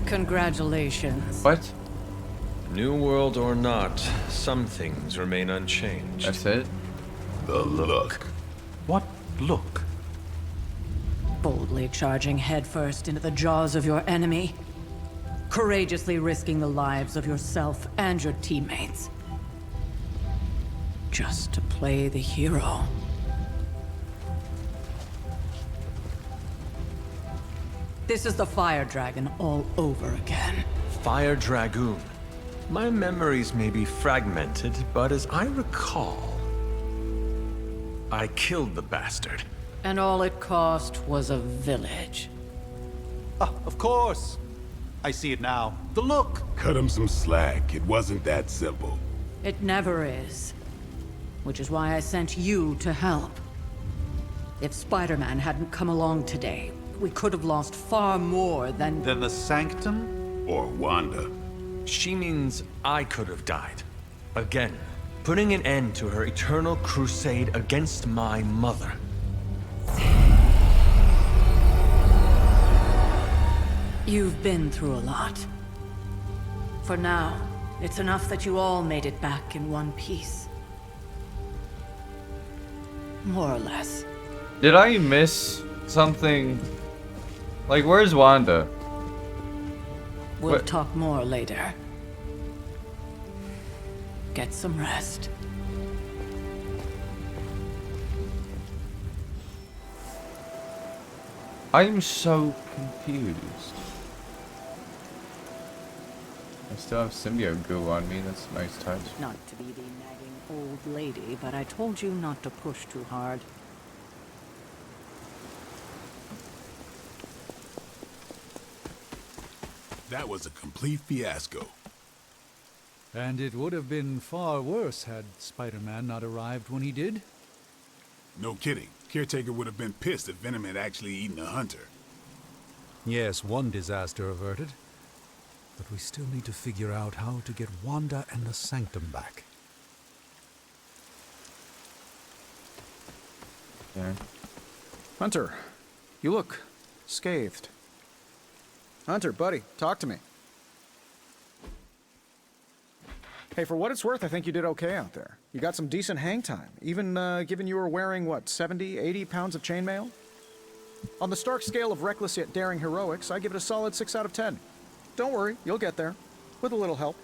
Congratulations. What? New world or not, some things remain unchanged. That's it? The look. What look? Boldly charging headfirst into the jaws of your enemy. Courageously risking the lives of yourself and your teammates. Just to play the hero. This is the Fire Dragon all over again. Fire Dragoon. My memories may be fragmented, but as I recall, I killed the bastard. And all it cost was a village. Ah, of course. I see it now. The look. Cut him some slack. It wasn't that simple. It never is. Which is why I sent you to help. If Spider-Man hadn't come along today, we could have lost far more than... Then the Sanctum? Or Wanda. She means I could have died. Again, putting an end to her eternal crusade against my mother. You've been through a lot. For now, it's enough that you all made it back in one piece. More or less. Did I miss something? Like, where's Wanda? We'll What? talk more later. Get some rest. I'm so confused. I still have symbiote goo on me, that's a nice touch. Not to be the nagging old lady, but I told you not to push too hard. That was a complete fiasco. And it would have been far worse had Spider-Man not arrived when he did. No kidding. Caretaker would have been pissed if Venom had actually eaten a hunter. Yes, one disaster averted. But we still need to figure out how to get Wanda and the Sanctum back. Yeah. Hunter, you look scathed. Hunter, buddy, talk to me. Hey, for what it's worth, I think you did okay out there. You got some decent hang time, even given you were wearing, what, 70, 80 pounds of chainmail? On the Stark scale of reckless yet daring heroics, I give it a solid 6 out of 10. Don't worry, you'll get there. With a little help.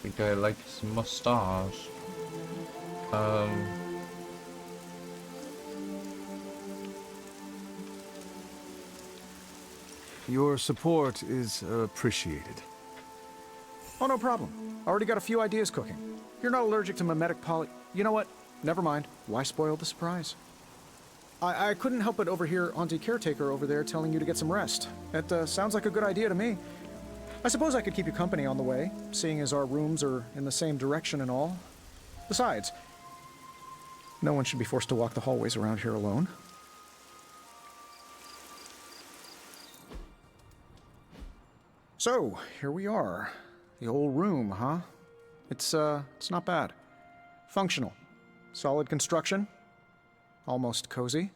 I think I like his mustache. Your support is appreciated. Oh, no problem. Already got a few ideas cooking. You're not allergic to mimetic poly... You know what? Never mind. Why spoil the surprise? I couldn't help but overhear Auntie Caretaker over there telling you to get some rest. That sounds like a good idea to me. I suppose I could keep you company on the way, seeing as our rooms are in the same direction and all. Besides, no one should be forced to walk the hallways around here alone. So, here we are. The old room, huh? It's not bad. Functional. Solid construction. Almost cozy.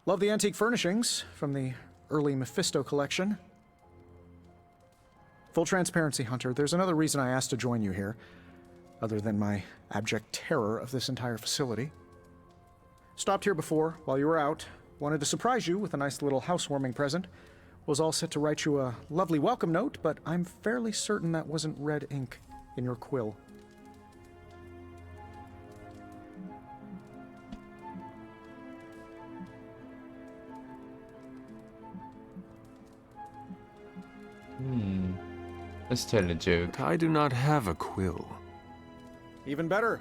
Love the antique furnishings from the early Mephisto collection. Full transparency, Hunter, there's another reason I asked to join you here, other than my abject terror of this entire facility. Stopped here before, while you were out. Wanted to surprise you with a nice little housewarming present. Was all set to write you a lovely welcome note, but I'm fairly certain that wasn't red ink in your quill. Let's tell a joke. I do not have a quill. Even better.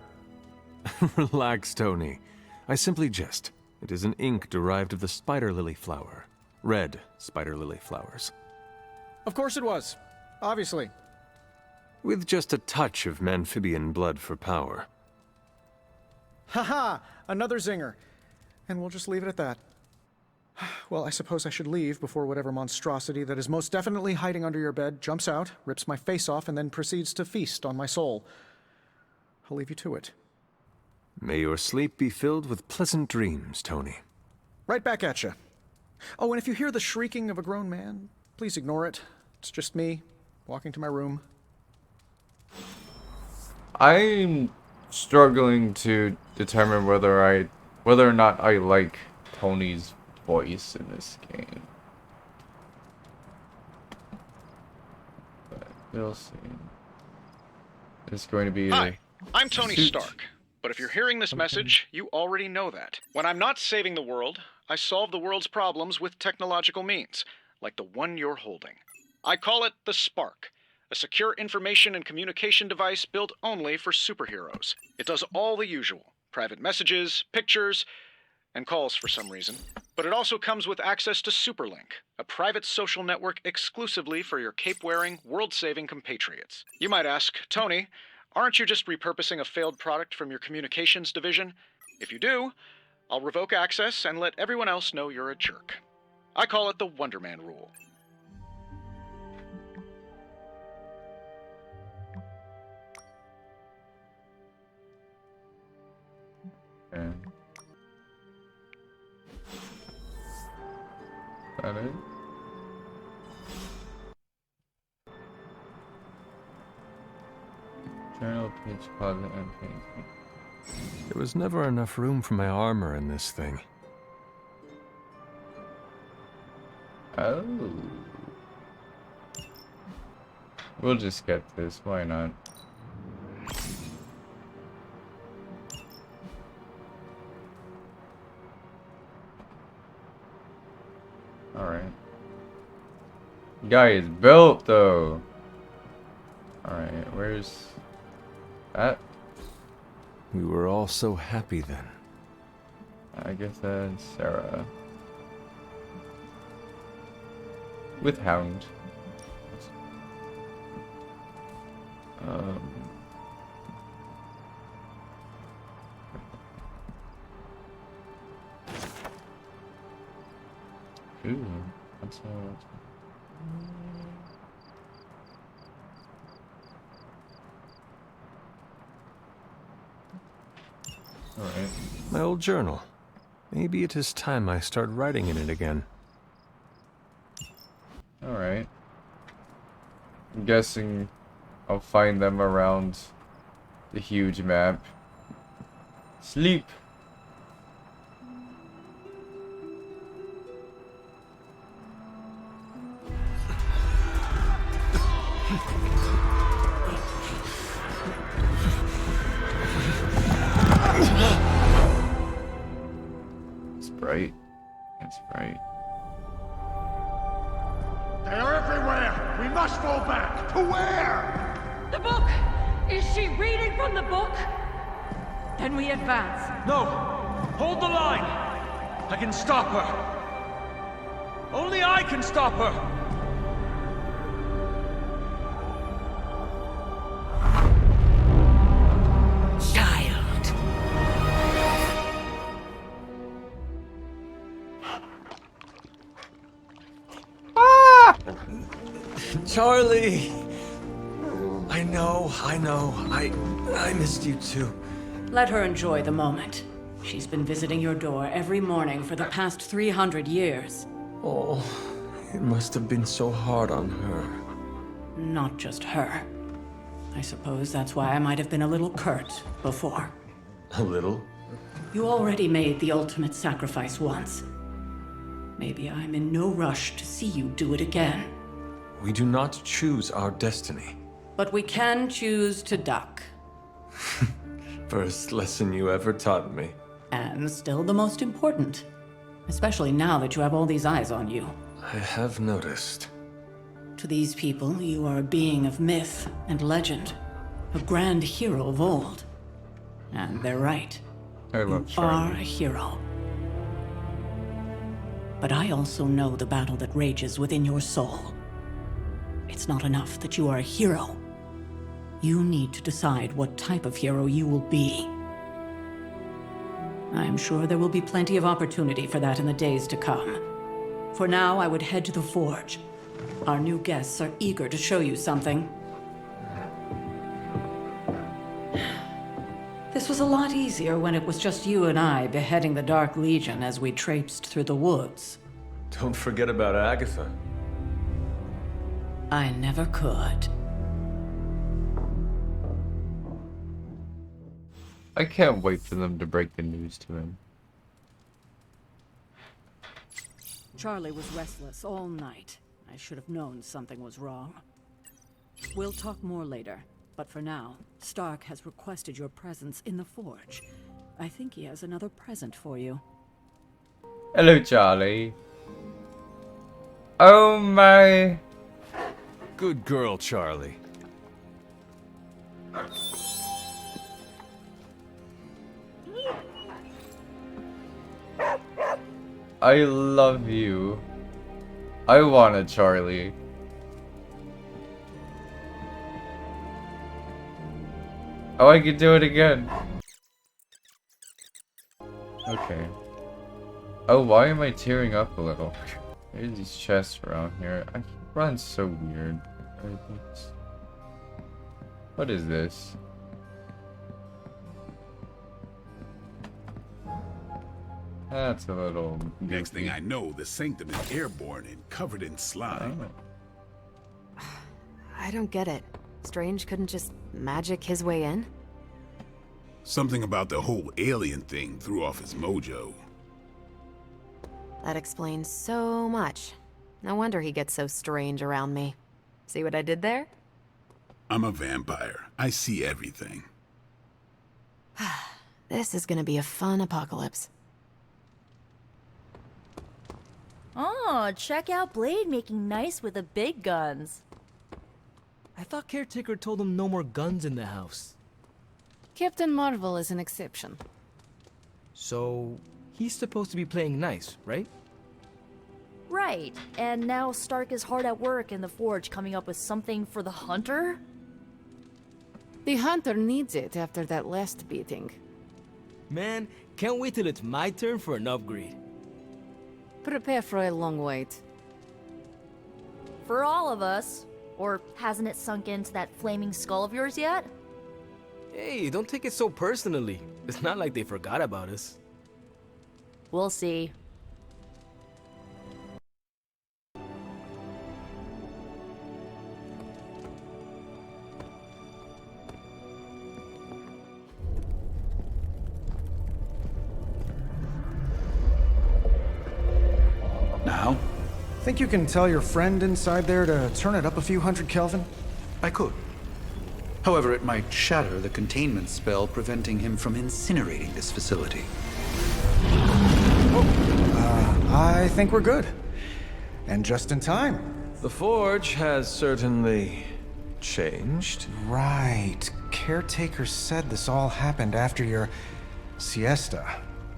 Relax, Tony. I simply jest. It is an ink derived of the spider lily flower. Red spider lily flowers. Of course it was. Obviously. With just a touch of amphibian blood for power. Haha! Another zinger. And we'll just leave it at that. Well, I suppose I should leave before whatever monstrosity that is most definitely hiding under your bed jumps out, rips my face off, and then proceeds to feast on my soul. I'll leave you to it. May your sleep be filled with pleasant dreams, Tony. Right back at you. Oh, and if you hear the shrieking of a grown man, please ignore it. It's just me, walking to my room. I'm struggling to determine whether or not I like Tony's voice in this game. But we'll see. It's going to be Hi, I'm Tony suit. Stark. But if you're hearing this message, you already know that. When I'm not saving the world, I solve the world's problems with technological means, like the one you're holding. I call it the Spark, a secure information and communication device built only for superheroes. It does all the usual, private messages, pictures, and calls for some reason. But it also comes with access to Superlink, a private social network exclusively for your cape-wearing, world-saving compatriots. You might ask, Tony, aren't you just repurposing a failed product from your communications division? If you do, I'll revoke access and let everyone else know you're a jerk. I call it the Wonder Man rule. Okay. Is that it? Journal, page, closet, and painting. There was never enough room for my armor in this thing. Oh. We'll just get this, why not? Alright. Guy is built though. Alright, where's that? We were all so happy then. I guess that's Sarah. With Hound. Ooh, that's Alright. My old journal. Maybe it is time I start writing in it again. Alright. I'm guessing I'll find them around the huge map. Sleep! It's bright. It's bright. They are everywhere! We must fall back! To where? The book! Is she reading from the book? Then we advance. No! Hold the line! I can stop her! Only I can stop her! Child. Charlie! I know. I missed you too. Let her enjoy the moment. She's been visiting your door every morning for the past 300 years. Oh, it must have been so hard on her. Not just her. I suppose that's why I might have been a little curt before. A little? You already made the ultimate sacrifice once. Maybe I'm in no rush to see you do it again. We do not choose our destiny. But we can choose to duck. First lesson you ever taught me. And still the most important. Especially now that you have all these eyes on you. I have noticed. To these people, you are a being of myth and legend. A grand hero of old. And they're right. I You love are a Charlie. hero. But I also know the battle that rages within your soul. It's not enough that you are a hero. You need to decide what type of hero you will be. I am sure there will be plenty of opportunity for that in the days to come. For now, I would head to the forge. Our new guests are eager to show you something. This was a lot easier when it was just you and I beheading the Dark Legion as we traipsed through the woods. Don't forget about Agatha. I never could. I can't wait for them to break the news to him. Charlie was restless all night. I should have known something was wrong. We'll talk more later, but for now, Stark has requested your presence in the Forge. I think he has another present for you. Hello, Charlie. Oh my... Good girl, Charlie. I love you. I want a Charlie. Oh, I can do it again. Okay. Oh, why am I tearing up a little? There's these chests around here. I run so weird. What is this? That's a little... Next thing I know, the Sanctum is airborne and covered in slime. Oh. I don't get it. Strange couldn't just magic his way in? Something about the whole alien thing threw off his mojo. That explains so much. No wonder he gets so strange around me. See what I did there? I'm a vampire. I see everything. This is gonna be a fun apocalypse. Oh, check out Blade making nice with the big guns. I thought Caretaker told him no more guns in the house. Captain Marvel is an exception. So, he's supposed to be playing nice, right? Right, and now Stark is hard at work in the Forge coming up with something for the Hunter? The Hunter needs it after that last beating. Man, can't wait till it's my turn for an upgrade. Prepare for a long wait. For all of us. Or hasn't it sunk into that flaming skull of yours yet? Hey, don't take it so personally. It's not like they forgot about us. We'll see. Now? Think you can tell your friend inside there to turn it up a few hundred Kelvin? I could. However, it might shatter the containment spell preventing him from incinerating this facility. I think we're good. And just in time. The Forge has certainly changed. Right. Caretaker said this all happened after your siesta.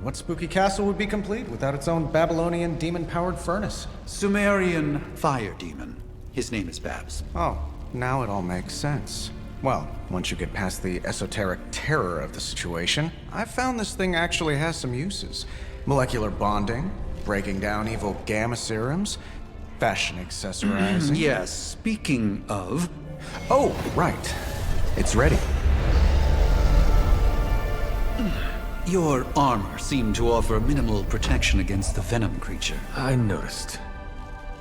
What spooky castle would be complete without its own Babylonian demon-powered furnace? Sumerian fire demon. His name is Babs. Oh, now it all makes sense. Well, once you get past the esoteric terror of the situation, I've found this thing actually has some uses. Molecular bonding, breaking down evil gamma serums, fashion accessorizing. Yes, speaking of... Oh, right. It's ready. Your armor seemed to offer minimal protection against the Venom creature. I noticed.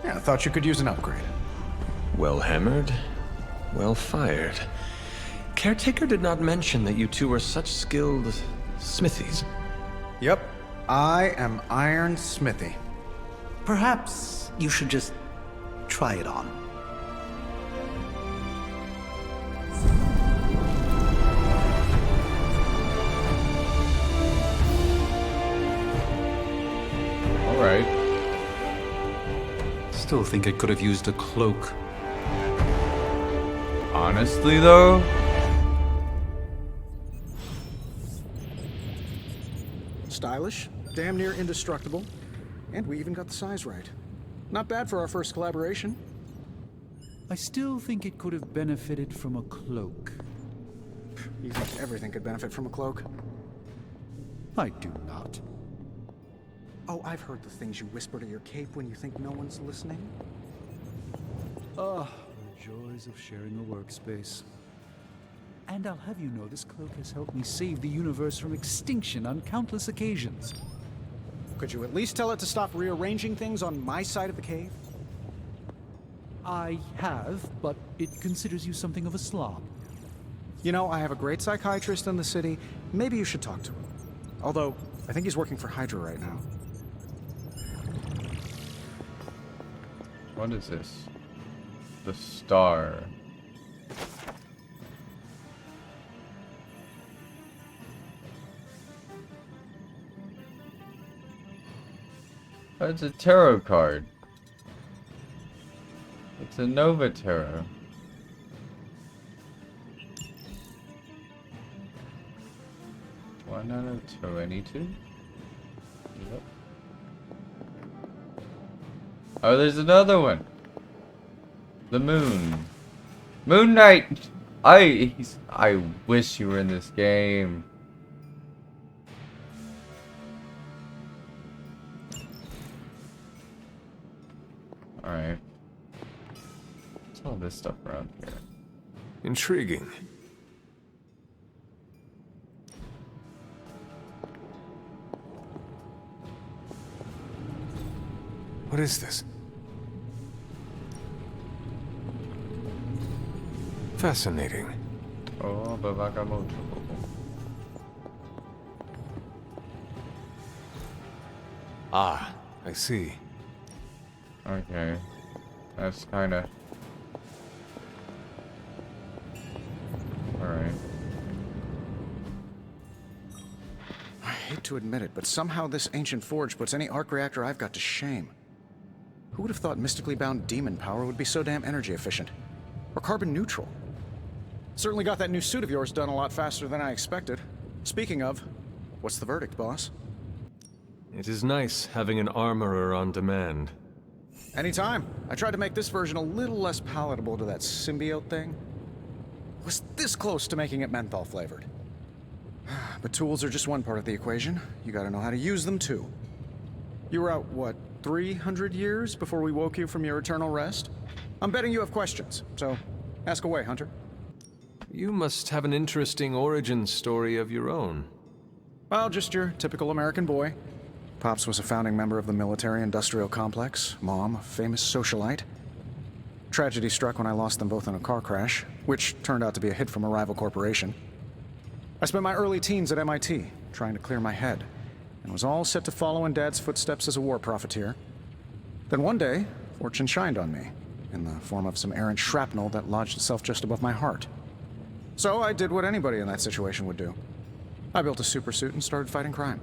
Yeah, I thought you could use an upgrade. Well hammered, well fired. Caretaker did not mention that you two were such skilled smithies. Yep, I am Iron Smithy. Perhaps you should just try it on. Alright. Still think it could have used a cloak. Honestly, though? Stylish, damn near indestructible, and we even got the size right. Not bad for our first collaboration. I still think it could have benefited from a cloak. You think everything could benefit from a cloak? I do not. Oh, I've heard the things you whisper to your cape when you think no one's listening. The joys of sharing a workspace. And I'll have you know this cloak has helped me save the universe from extinction on countless occasions. Could you at least tell it to stop rearranging things on my side of the cave? I have, but it considers you something of a slob. You know, I have a great psychiatrist in the city. Maybe you should talk to him. Although, I think he's working for Hydra right now. What is this? The star. Oh, it's a tarot card. It's a Nova Tarot. One out of 22? Yep. Oh, there's another one. The moon. Moon Knight! I wish you were in this game. Alright. What's all this stuff around here? Intriguing. What is this? Fascinating. Oh, Bavakamoto. Ah, I see. Okay. That's kinda... Alright. I hate to admit it, but somehow this ancient forge puts any arc reactor I've got to shame. Who would have thought mystically bound demon power would be so damn energy efficient? Or carbon neutral? Certainly got that new suit of yours done a lot faster than I expected. Speaking of, what's the verdict, boss? It is nice having an armorer on demand. Anytime. I tried to make this version a little less palatable to that symbiote thing. Was this close to making it menthol flavored. But tools are just one part of the equation. You gotta know how to use them too. You were out, what, 300 years before we woke you from your eternal rest? I'm betting you have questions, so ask away, Hunter. You must have an interesting origin story of your own. Well, just your typical American boy. Pops was a founding member of the military-industrial complex. Mom, a famous socialite. Tragedy struck when I lost them both in a car crash, which turned out to be a hit from a rival corporation. I spent my early teens at MIT, trying to clear my head, and was all set to follow in Dad's footsteps as a war profiteer. Then one day, fortune shined on me, in the form of some errant shrapnel that lodged itself just above my heart. So I did what anybody in that situation would do. I built a supersuit and started fighting crime.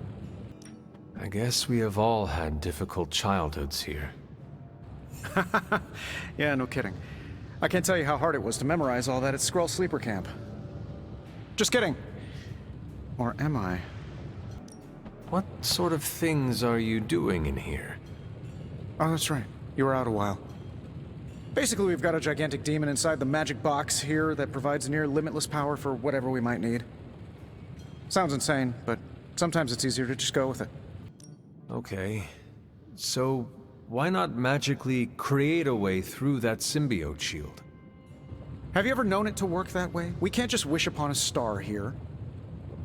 I guess we have all had difficult childhoods here. Yeah, no kidding. I can't tell you how hard it was to memorize all that at Skrull Sleeper Camp. Just kidding. Or am I? What sort of things are you doing in here? Oh, that's right. You were out a while. Basically, we've got a gigantic demon inside the magic box here that provides near limitless power for whatever we might need. Sounds insane, but sometimes it's easier to just go with it. Okay. So, why not magically create a way through that symbiote shield? Have you ever known it to work that way? We can't just wish upon a star here.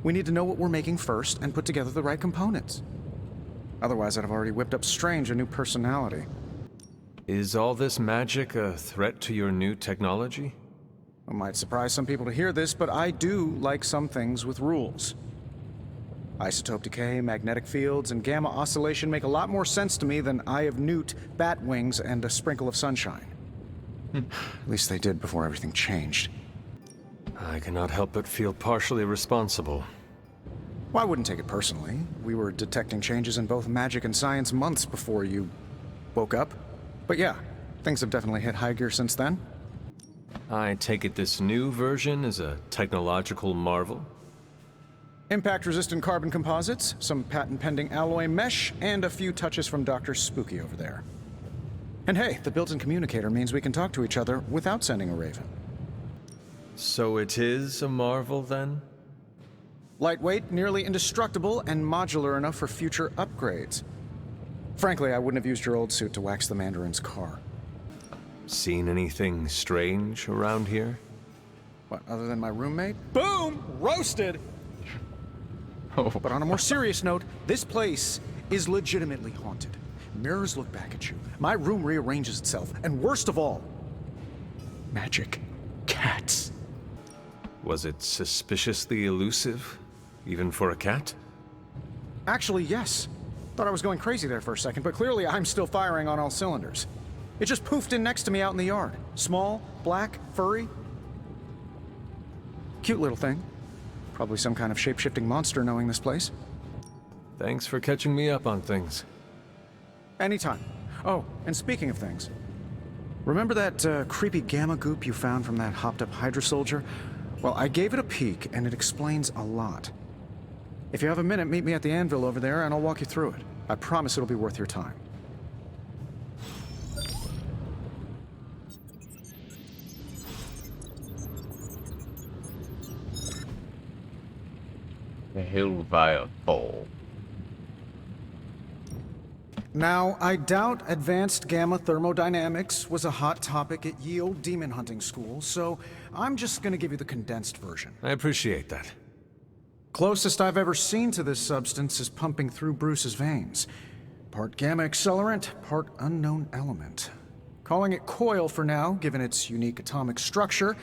We need to know what we're making first and put together the right components. Otherwise, I'd have already whipped up Strange a new personality. Is all this magic a threat to your new technology? It might surprise some people to hear this, but I do like some things with rules. Isotope decay, magnetic fields, and gamma oscillation make a lot more sense to me than Eye of Newt, bat wings, and a sprinkle of sunshine. At least they did before everything changed. I cannot help but feel partially responsible. Well, I wouldn't take it personally. We were detecting changes in both magic and science months before you woke up. But yeah, things have definitely hit high gear since then. I take it this new version is a technological marvel? Impact-resistant carbon composites, some patent-pending alloy mesh, and a few touches from Dr. Spooky over there. And hey, the built-in communicator means we can talk to each other without sending a raven. So it is a marvel, then? Lightweight, nearly indestructible, and modular enough for future upgrades. Frankly, I wouldn't have used your old suit to wax the Mandarin's car. Seen anything strange around here? What, other than my roommate? Boom! Roasted! Oh. But on a more serious note, this place is legitimately haunted. Mirrors look back at you. My room rearranges itself. And worst of all, magic cats. Was it suspiciously elusive, even for a cat? Actually, yes. Thought I was going crazy there for a second, but clearly I'm still firing on all cylinders. It just poofed in next to me out in the yard. Small, black, furry. Cute little thing. Probably some kind of shape-shifting monster knowing this place. Thanks for catching me up on things. Anytime. Oh, and speaking of things, remember that creepy gamma goop you found from that hopped-up Hydra soldier? Well, I gave it a peek, and it explains a lot. If you have a minute, meet me at the anvil over there, and I'll walk you through it. I promise it'll be worth your time. The Hellfire Fall. Now, I doubt advanced gamma thermodynamics was a hot topic at ye old demon hunting school, so I'm just gonna give you the condensed version. I appreciate that. Closest I've ever seen to this substance is pumping through Bruce's veins. Part gamma accelerant, part unknown element. Calling it coil for now, given its unique atomic structure.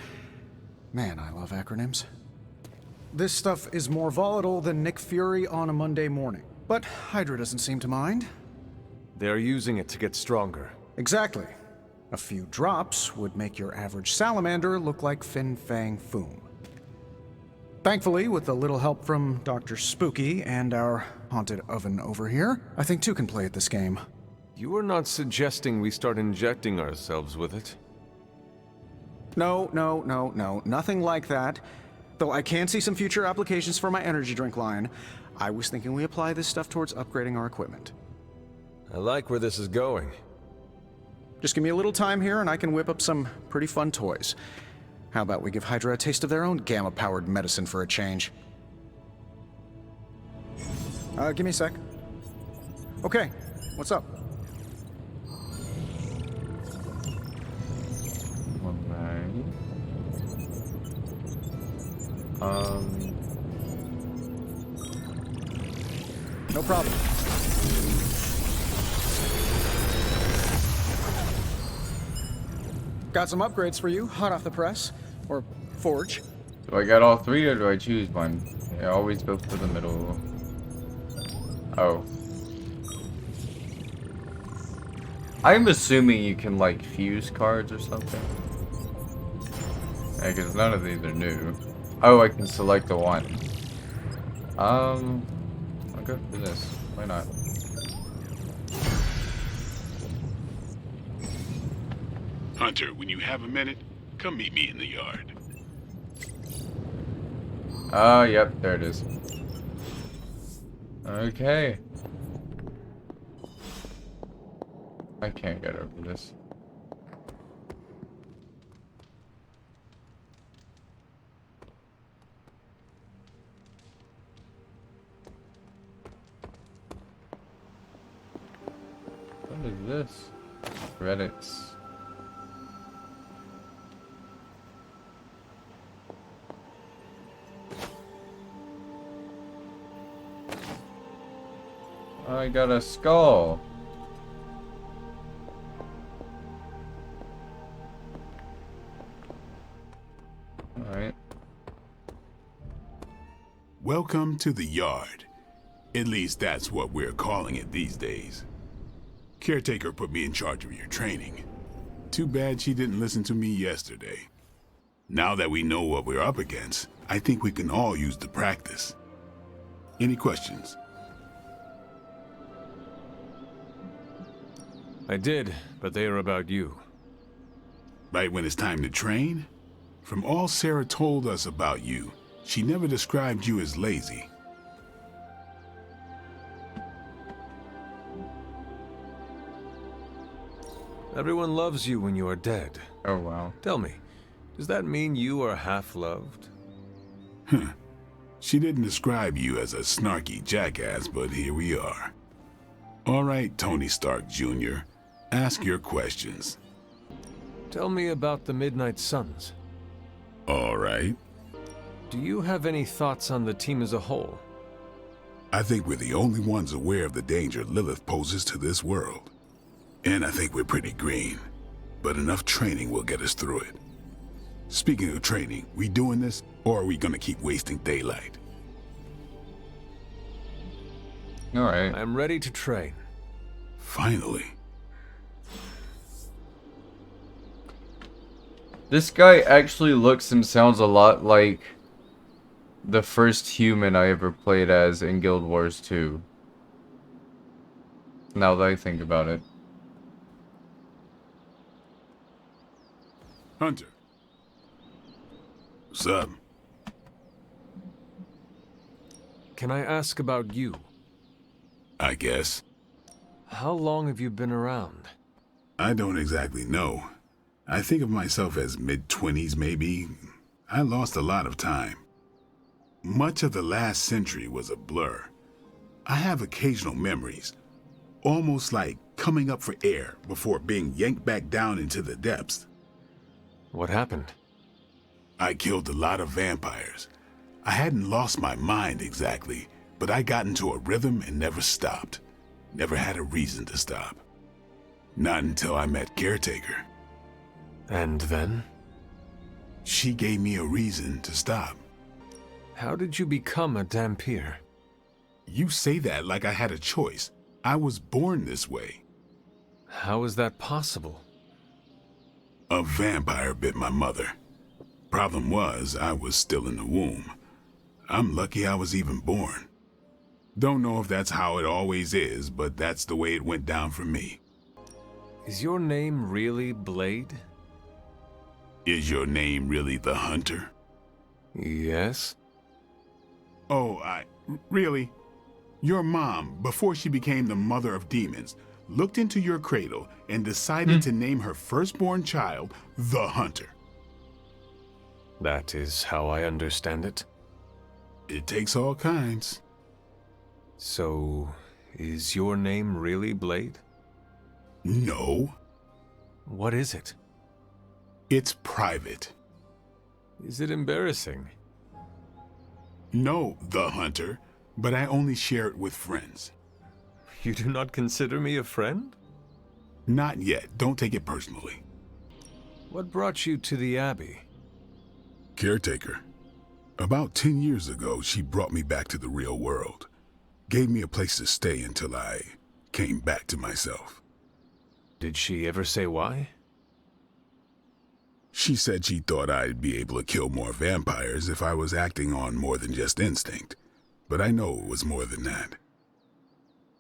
Man, I love acronyms. This stuff is more volatile than Nick Fury on a Monday morning. But Hydra doesn't seem to mind. They're using it to get stronger. Exactly. A few drops would make your average salamander look like Fin Fang Foom. Thankfully, with a little help from Dr. Spooky and our haunted oven over here, I think two can play at this game. You are not suggesting we start injecting ourselves with it? No, nothing like that. Though I can see some future applications for my energy drink line. I was thinking we apply this stuff towards upgrading our equipment. I like where this is going. Just give me a little time here and I can whip up some pretty fun toys. How about we give Hydra a taste of their own gamma-powered medicine for a change? Give me a sec. Okay, what's up? No problem. Got some upgrades for you, hot off the press. Or forge. Do I get all three or do I choose one? I always go for the middle. Oh. I'm assuming you can like fuse cards or something. Yeah, because none of these are new. Oh, I can select the one. I'll go for this. Why not? Hunter, when you have a minute, come meet me in the yard. Oh, yep, there it is. Okay. I can't get over this. What is this? Credits. I got a skull. Alright. Welcome to the yard. At least that's what we're calling it these days. Caretaker put me in charge of your training. Too bad she didn't listen to me yesterday. Now that we know what we're up against, I think we can all use the practice. Any questions? I did, but they are about you. Right when it's time to train? From all Sarah told us about you, she never described you as lazy. Everyone loves you when you are dead. Oh, wow. Tell me, does that mean you are half-loved? She didn't describe you as a snarky jackass, but here we are. All right, Tony Stark Jr., ask your questions. Tell me about the Midnight Suns. All right. Do you have any thoughts on the team as a whole? I think we're the only ones aware of the danger Lilith poses to this world. And I think we're pretty green, but enough training will get us through it. Speaking of training, we doing this, or are we gonna keep wasting daylight? Alright. I'm ready to train. Finally. This guy actually looks and sounds a lot like the first human I ever played as in Guild Wars 2. Now that I think about it. Hunter. What's up? Can I ask about you? I guess. How long have you been around? I don't exactly know. I think of myself as mid-20s maybe. I lost a lot of time. Much of the last century was a blur. I have occasional memories, almost like coming up for air before being yanked back down into the depths. What happened? I killed a lot of vampires. I hadn't lost my mind exactly, but I got into a rhythm and never stopped. Never had a reason to stop. Not until I met Caretaker. And then? She gave me a reason to stop. How did you become a Dhampir? You say that like I had a choice. I was born this way. How is that possible? A vampire bit my mother. Problem was, I was still in the womb. I'm lucky I was even born. Don't know if that's how it always is, but that's the way it went down for me. Is your name really Blade? Is your name really the Hunter? Yes. Oh, really? Your mom, before she became the mother of demons, looked into your cradle and decided to name her firstborn child the Hunter. That is how I understand it. It takes all kinds. So, is your name really Blade? No. What is it? It's private. Is it embarrassing? No, the Hunter, but I only share it with friends. You do not consider me a friend? Not yet. Don't take it personally. What brought you to the Abbey? Caretaker. About 10 years ago, she brought me back to the real world. Gave me a place to stay until I came back to myself. Did she ever say why? She said she thought I'd be able to kill more vampires if I was acting on more than just instinct, but I know it was more than that.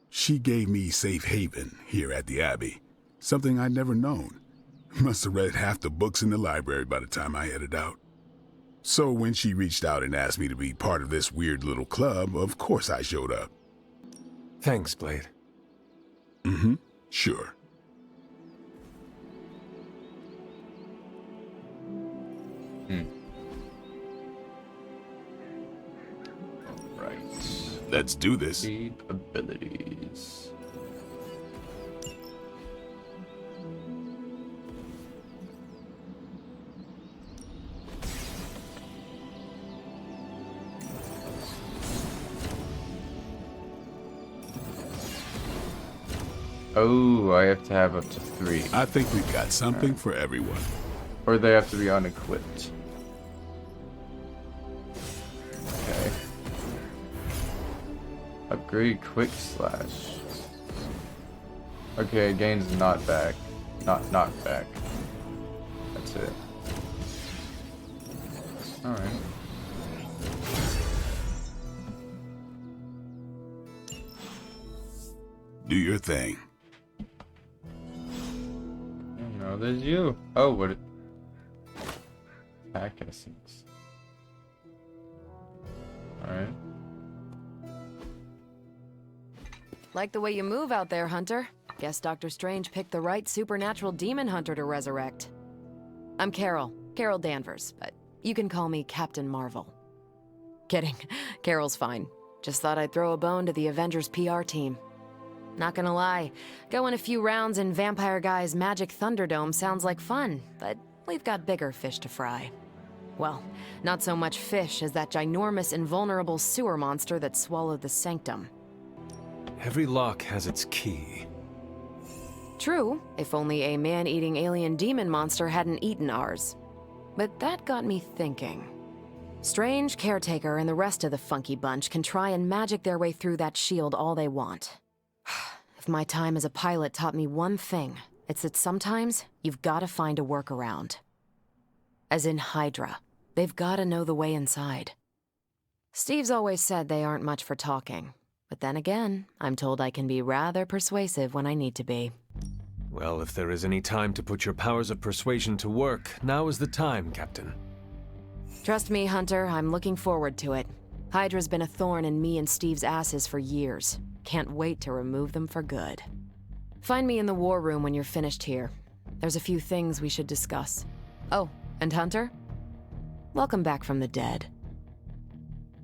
She gave me safe haven here at the Abbey, something I'd never known. Must have read half the books in the library by the time I headed out. So when she reached out and asked me to be part of this weird little club, of course I showed up. Thanks, Blade. Mm-hmm, sure. Right. Let's do this. Speed abilities. Oh, I have to have up to 3. I think we've got something for everyone. Or they have to be unequipped. Okay. Upgrade quick slash. Okay, gains knockback. Not knockback. That's it. Alright. Do your thing. No, there's you. Oh, what? Pack essence. Alright. Like the way you move out there, Hunter. Guess Dr. Strange picked the right supernatural demon hunter to resurrect. I'm Carol Danvers, but you can call me Captain Marvel. Kidding, Carol's fine. Just thought I'd throw a bone to the Avengers PR team. Not gonna lie, going a few rounds in Vampire Guy's Magic Thunderdome sounds like fun, but we've got bigger fish to fry. Well, not so much fish as that ginormous invulnerable sewer monster that swallowed the sanctum. Every lock has its key. True, if only a man-eating alien demon monster hadn't eaten ours. But that got me thinking. Strange, Caretaker, and the rest of the funky bunch can try and magic their way through that shield all they want. If my time as a pilot taught me one thing, it's that sometimes you've got to find a workaround. As in Hydra, they've got to know the way inside. Steve's always said they aren't much for talking, but then again, I'm told I can be rather persuasive when I need to be. Well, if there is any time to put your powers of persuasion to work, now is the time, Captain. Trust me, Hunter, I'm looking forward to it. Hydra's been a thorn in me and Steve's asses for years. Can't wait to remove them for good. Find me in the war room when you're finished here. There's a few things we should discuss. Oh, and Hunter? Welcome back from the dead.